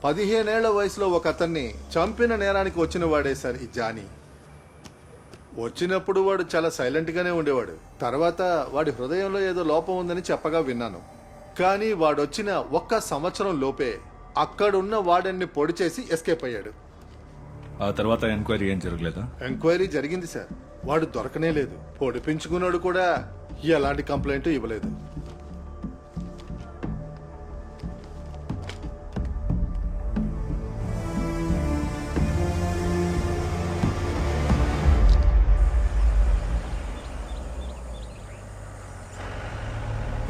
15 ఏళ్ల వయసులో ఒక అతన్ని చంపిన నేరానికి వచ్చిన వాడే సార్ ఈ జానీ. వచ్చినప్పుడు వాడు చాలా సైలెంట్గానే ఉండేవాడు. తర్వాత వాడి హృదయంలో ఏదో లోపం ఉందని చెప్పగా విన్నాను. కానీ వాడొచ్చిన 1 సంవత్సరం లోపే అక్కడున్న వాడన్ని పొడి చేసి ఎస్కేప్ అయ్యాడు. ఆ తర్వాత ఎంక్వైరీ ఏం జరగలేదా? ఎంక్వైరీ జరిగింది సార్. వాడు దొరకనే లేదు. పొడిపించుకున్నాడు కూడా ఎలాంటి కంప్లైంట్ ఇవ్వలేదు.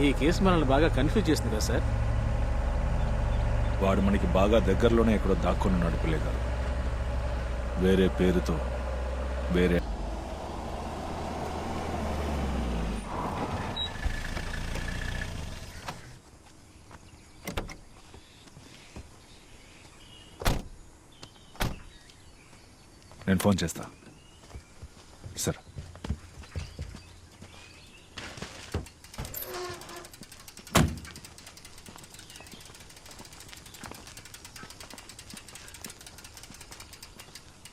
ఈ కేసు మనల్ని బాగా కన్ఫ్యూజ్ చేసింది కదా సార్. వాడు మనకి బాగా దగ్గరలోనే ఎక్కడో దాక్కుని నడుపులే గారు. వేరే పేరుతో వేరే. నేను ఫోన్ చేస్తా సార్.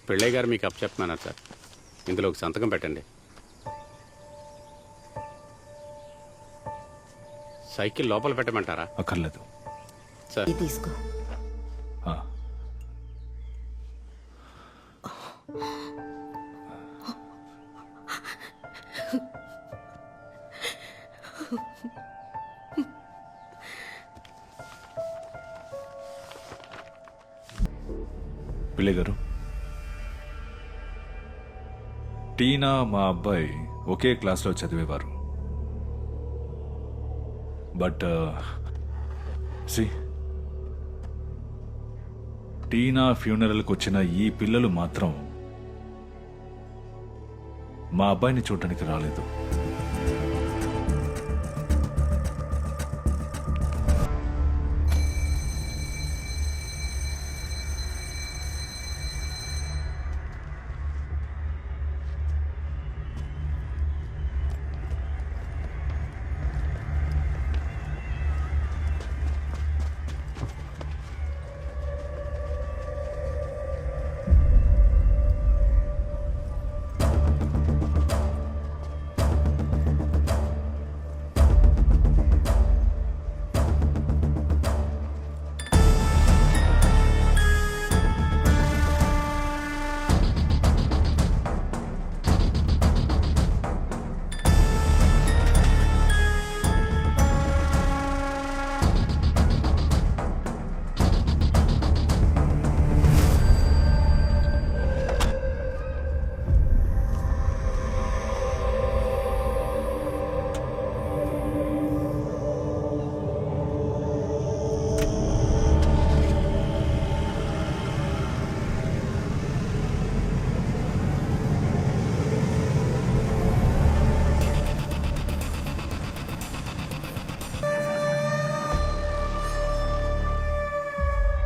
పిళ్ళయ్య గారు మీకు అప్పచెప్తున్నాను సార్. ఇందులో ఒక సంతకం పెట్టండి. సైకిల్ లోపల పెట్టమంటారా? అక్కర్లేదు సార్. తీసుకో. ఆ. పిల్లయ్య గారు, టీనా మా అబ్బాయి ఒకే క్లాస్లో చదివేవారు. బట్ టీనా ఫ్యూనరల్కి వచ్చిన ఈ పిల్లలు మాత్రం మా అబ్బాయిని చూడటానికి రాలేదు.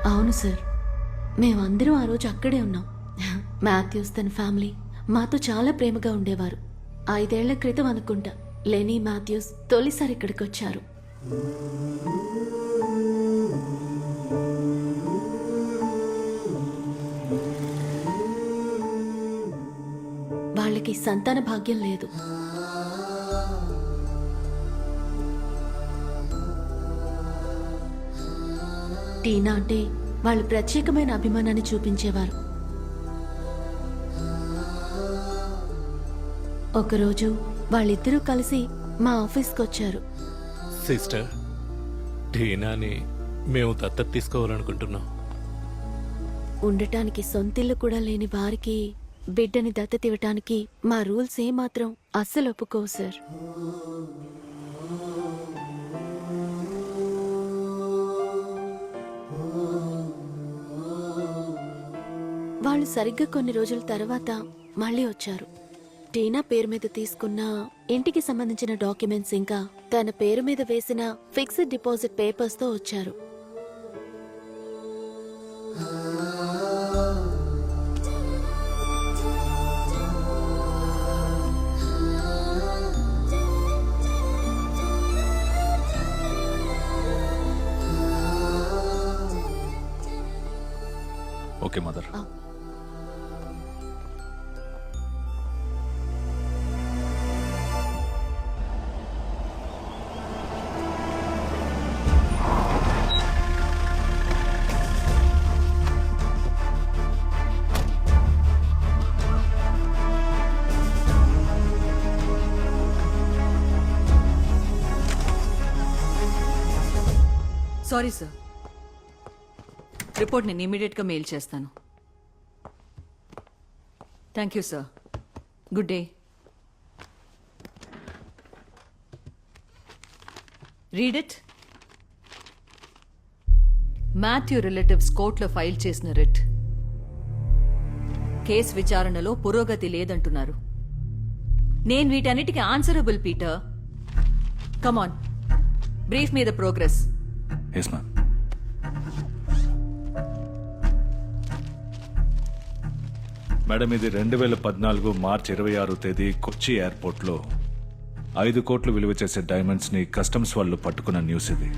అవును సార్, మేమందరం ఆ రోజు అక్కడే ఉన్నాం. మాథ్యూస్ తన ఫ్యామిలీ మాతో చాలా ప్రేమగా ఉండేవారు. 5 ఏళ్ల క్రితం అనుకుంటా లెనీ మాథ్యూస్ తొలిసారి ఇక్కడికి వచ్చారు. వాళ్ళకి సంతాన భాగ్యం లేదు. టీనా అంటే వాళ్ళు ప్రత్యేకమైన అభిమానాన్ని చూపించేవారు. ఒకరోజు వాళ్ళిద్దరూ కలిసి మా ఆఫీస్కి వచ్చారు. సిస్టర్, టీనాని మేము దత్తత తీసుకోవాలనుకుంటున్నాం. ఉండటానికి సొంతిల్లు కూడా లేని వారికి బిడ్డని దత్తత ఇవ్వటానికి మా రూల్స్ ఏమాత్రం అస్సలు ఒప్పుకోవు సార్. వాళ్ళు సరిగ్గా కొన్ని రోజుల తర్వాత మళ్ళీ వచ్చారు. టీనా పేరు మీద తీసుకున్న ఇంటికి సంబంధించిన డాక్యుమెంట్స్ ఇంకా తన పేరు మీద వేసిన ఫిక్స్డ్ డిపాజిట్ పేపర్స్ తో వచ్చారు. Okay mother. Sorry sir, report నేను ఇమీడియట్గా మెయిల్ చేస్తాను. Thank you sir. Good day. Read it. Matthew relatives కోర్టులో ఫైల్ చేసిన రిట్. కేసు విచారణలో పురోగతి లేదంటున్నారు. నేను వీటన్నిటికీ ఆన్సరబుల్ పీటర్. కమాన్, బ్రీఫ్ మీద ప్రోగ్రెస్. Yes ma'am. మేడం, ఇది 2014 మార్చి 26 తేదీ కొచ్చి ఎయిర్పోర్ట్లో 5 కోట్లు విలువ చేసే డైమండ్స్ ని కస్టమ్స్ వాళ్ళు పట్టుకున్న న్యూస్ ఇది.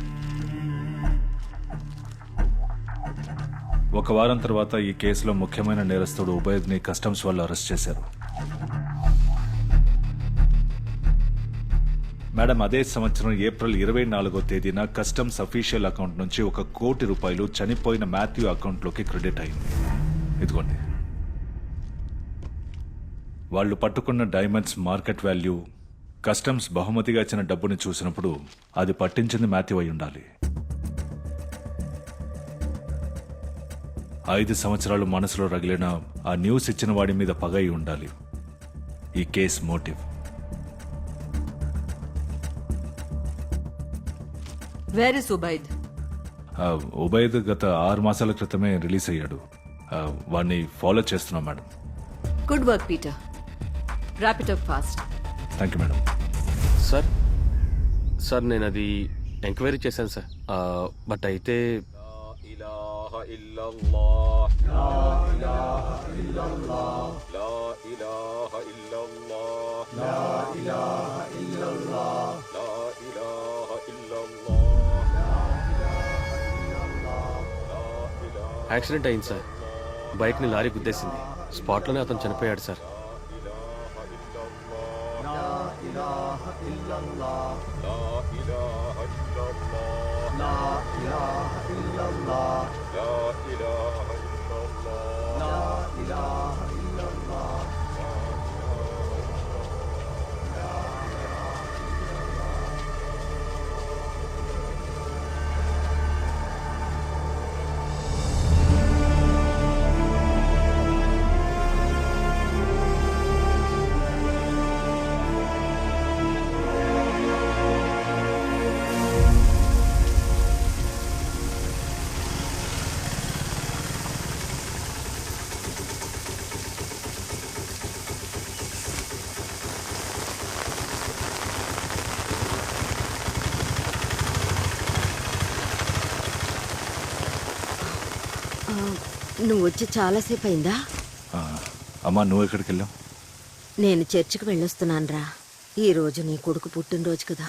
ఒక వారం తర్వాత ఈ కేసులో ముఖ్యమైన నేరస్తుడు ఉబైద్ ని కస్టమ్స్ వాళ్ళు అరెస్ట్ చేశారు. మేడం, అదే సంవత్సరం ఏప్రిల్ 24వ తేదీన కస్టమ్స్ అఫీషియల్ అకౌంట్ నుంచి 1 కోటి రూపాయలు చనిపోయిన మాథ్యూ అకౌంట్లోకి క్రెడిట్ అయింది. ఇదిగోండి. వాళ్ళు పట్టుకున్న డైమండ్స్ మార్కెట్ వాల్యూ, కస్టమ్స్ బహుమతిగా ఇచ్చిన డబ్బుని చూసినప్పుడు అది పట్టించింది మాథ్యూ అయి ఉండాలి. 5 సంవత్సరాలు మనసులో రగిలిన ఆ న్యూస్ ఇచ్చిన వాడి మీద పగ అయి ఉండాలి ఈ case motive. Where is Ubaid? Ubaid గత 6 మాసాల క్రితమే రిలీజ్ అయ్యాడు. వాడిని ఫాలో చేస్తున్నాం madam. Good work Peter. Wrap it up fast. Thank you madam. Sir నేను అది ఎంక్వైరీ చేశాను సార్. బట్ అయితే యాక్సిడెంట్ అయింది సార్. బైక్ని లారీ గుద్దేసింది. స్పాట్లోనే అతను చనిపోయాడు సార్. నువ్వు వచ్చి చాలాసేపు అయిందా? అమ్మా, నువ్వు ఎక్కడికి వెళ్ళావు? నేను చర్చికి వెళ్ళొస్తున్నాను రా. ఈ రోజు నీ కొడుకు పుట్టినరోజు కదా.